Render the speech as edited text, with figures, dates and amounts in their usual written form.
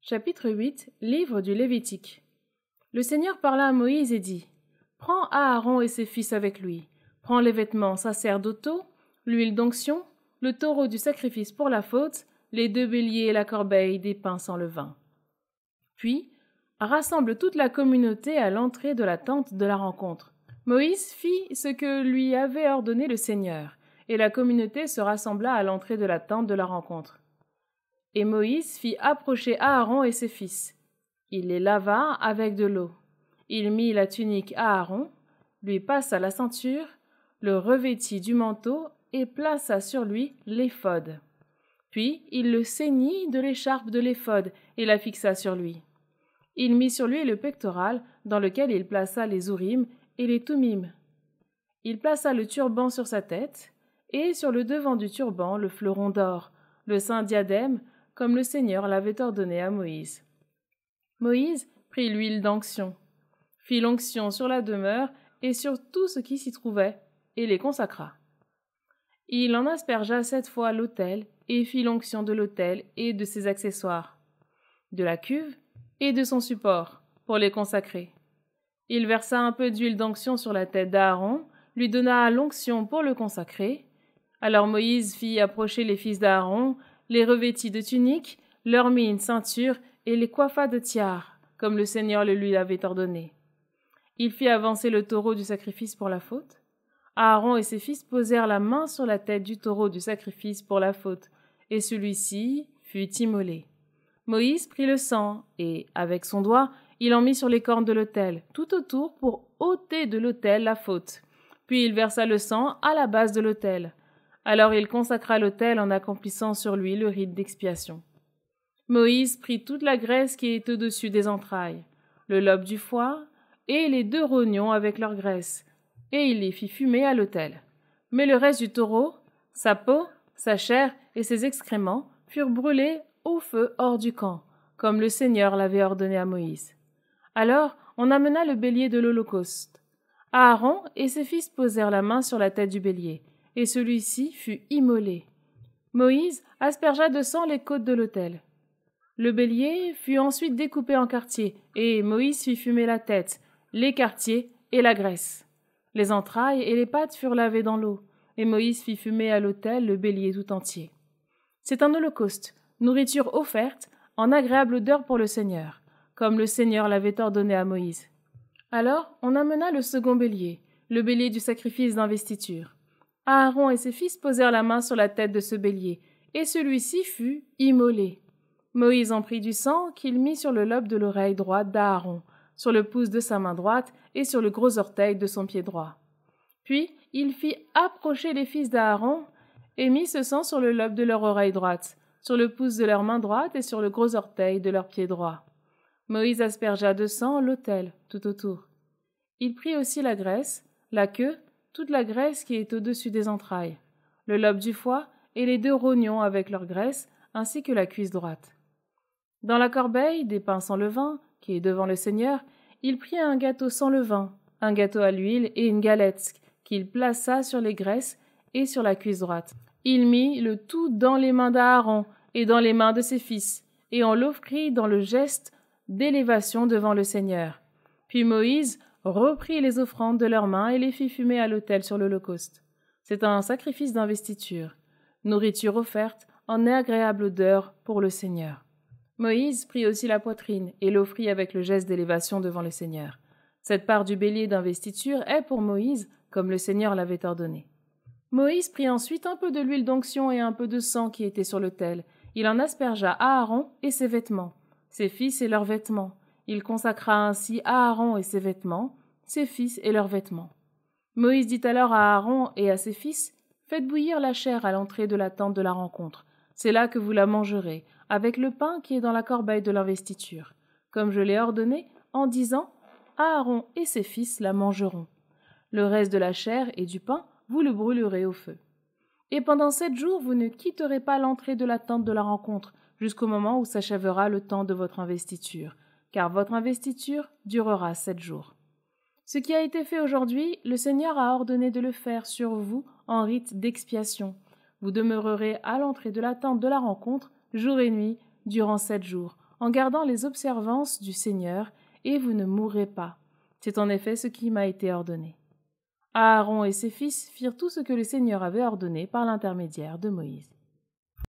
Chapitre 8, Livre du Lévitique. Le Seigneur parla à Moïse et dit : Prends Aaron et ses fils avec lui. Prends les vêtements sacerdotaux, l'huile d'onction, le taureau du sacrifice pour la faute, les 2 béliers et la corbeille des pains sans levain. Puis, rassemble toute la communauté à l'entrée de la tente de la rencontre. Moïse fit ce que lui avait ordonné le Seigneur, et la communauté se rassembla à l'entrée de la tente de la rencontre. Et Moïse fit approcher Aaron et ses fils. Il les lava avec de l'eau. Il mit la tunique à Aaron, lui passa la ceinture, le revêtit du manteau et plaça sur lui l'éphod. Puis il le ceignit de l'écharpe de l'éphod et la fixa sur lui. Il mit sur lui le pectoral dans lequel il plaça les Urim et les Thummim. Il plaça le turban sur sa tête et sur le devant du turban le fleuron d'or, le saint diadème, comme le Seigneur l'avait ordonné à Moïse. Moïse prit l'huile d'onction, fit l'onction sur la demeure et sur tout ce qui s'y trouvait, et les consacra. Il en aspergea 7 fois l'autel, et fit l'onction de l'autel et de ses accessoires, de la cuve et de son support, pour les consacrer. Il versa un peu d'huile d'onction sur la tête d'Aaron, lui donna l'onction pour le consacrer. Alors Moïse fit approcher les fils d'Aaron, les revêtit de tuniques, leur mit une ceinture et les coiffa de tiares, comme le Seigneur le lui avait ordonné. Il fit avancer le taureau du sacrifice pour la faute. Aaron et ses fils posèrent la main sur la tête du taureau du sacrifice pour la faute, et celui-ci fut immolé. Moïse prit le sang, et, avec son doigt, il en mit sur les cornes de l'autel, tout autour, pour ôter de l'autel la faute. Puis il versa le sang à la base de l'autel. Alors il consacra l'autel en accomplissant sur lui le rite d'expiation. Moïse prit toute la graisse qui est au-dessus des entrailles, le lobe du foie et les 2 rognons avec leur graisse, et il les fit fumer à l'autel. Mais le reste du taureau, sa peau, sa chair et ses excréments furent brûlés au feu hors du camp, comme le Seigneur l'avait ordonné à Moïse. Alors on amena le bélier de l'Holocauste. Aaron et ses fils posèrent la main sur la tête du bélier, et celui-ci fut immolé. Moïse aspergea de sang les côtes de l'autel. Le bélier fut ensuite découpé en quartiers, et Moïse fit fumer la tête, les quartiers et la graisse. Les entrailles et les pattes furent lavées dans l'eau, et Moïse fit fumer à l'autel le bélier tout entier. C'est un holocauste, nourriture offerte, en agréable odeur pour le Seigneur, comme le Seigneur l'avait ordonné à Moïse. Alors on amena le second bélier, le bélier du sacrifice d'investiture. Aaron et ses fils posèrent la main sur la tête de ce bélier, et celui-ci fut immolé. Moïse en prit du sang qu'il mit sur le lobe de l'oreille droite d'Aaron, sur le pouce de sa main droite et sur le gros orteil de son pied droit. Puis il fit approcher les fils d'Aaron et mit ce sang sur le lobe de leur oreille droite, sur le pouce de leur main droite et sur le gros orteil de leur pied droit. Moïse aspergea de sang l'autel tout autour. Il prit aussi la graisse, la queue, toute la graisse qui est au-dessus des entrailles, le lobe du foie et les 2 rognons avec leur graisse, ainsi que la cuisse droite. Dans la corbeille des pains sans levain, qui est devant le Seigneur, il prit un gâteau sans levain, un gâteau à l'huile et une galette qu'il plaça sur les graisses et sur la cuisse droite. Il mit le tout dans les mains d'Aaron et dans les mains de ses fils, et on l'offrit dans le geste d'élévation devant le Seigneur. Puis Moïse reprit les offrandes de leurs mains et les fit fumer à l'autel sur l'Holocauste. C'est un sacrifice d'investiture, nourriture offerte en agréable odeur pour le Seigneur. Moïse prit aussi la poitrine et l'offrit avec le geste d'élévation devant le Seigneur. Cette part du bélier d'investiture est pour Moïse, comme le Seigneur l'avait ordonné. Moïse prit ensuite un peu de l'huile d'onction et un peu de sang qui était sur l'autel. Il en aspergea Aaron et ses vêtements, ses fils et leurs vêtements. Il consacra ainsi Aaron et ses vêtements, ses fils et leurs vêtements. Moïse dit alors à Aaron et à ses fils : Faites bouillir la chair à l'entrée de la tente de la rencontre. C'est là que vous la mangerez, avec le pain qui est dans la corbeille de l'investiture, comme je l'ai ordonné, en disant : Aaron et ses fils la mangeront. Le reste de la chair et du pain, vous le brûlerez au feu. Et pendant 7 jours, vous ne quitterez pas l'entrée de la tente de la rencontre, jusqu'au moment où s'achèvera le temps de votre investiture, car votre investiture durera 7 jours. Ce qui a été fait aujourd'hui, le Seigneur a ordonné de le faire sur vous en rite d'expiation. Vous demeurerez à l'entrée de la tente de la rencontre, jour et nuit, durant 7 jours, en gardant les observances du Seigneur, et vous ne mourrez pas. C'est en effet ce qui m'a été ordonné. » Aaron et ses fils firent tout ce que le Seigneur avait ordonné par l'intermédiaire de Moïse.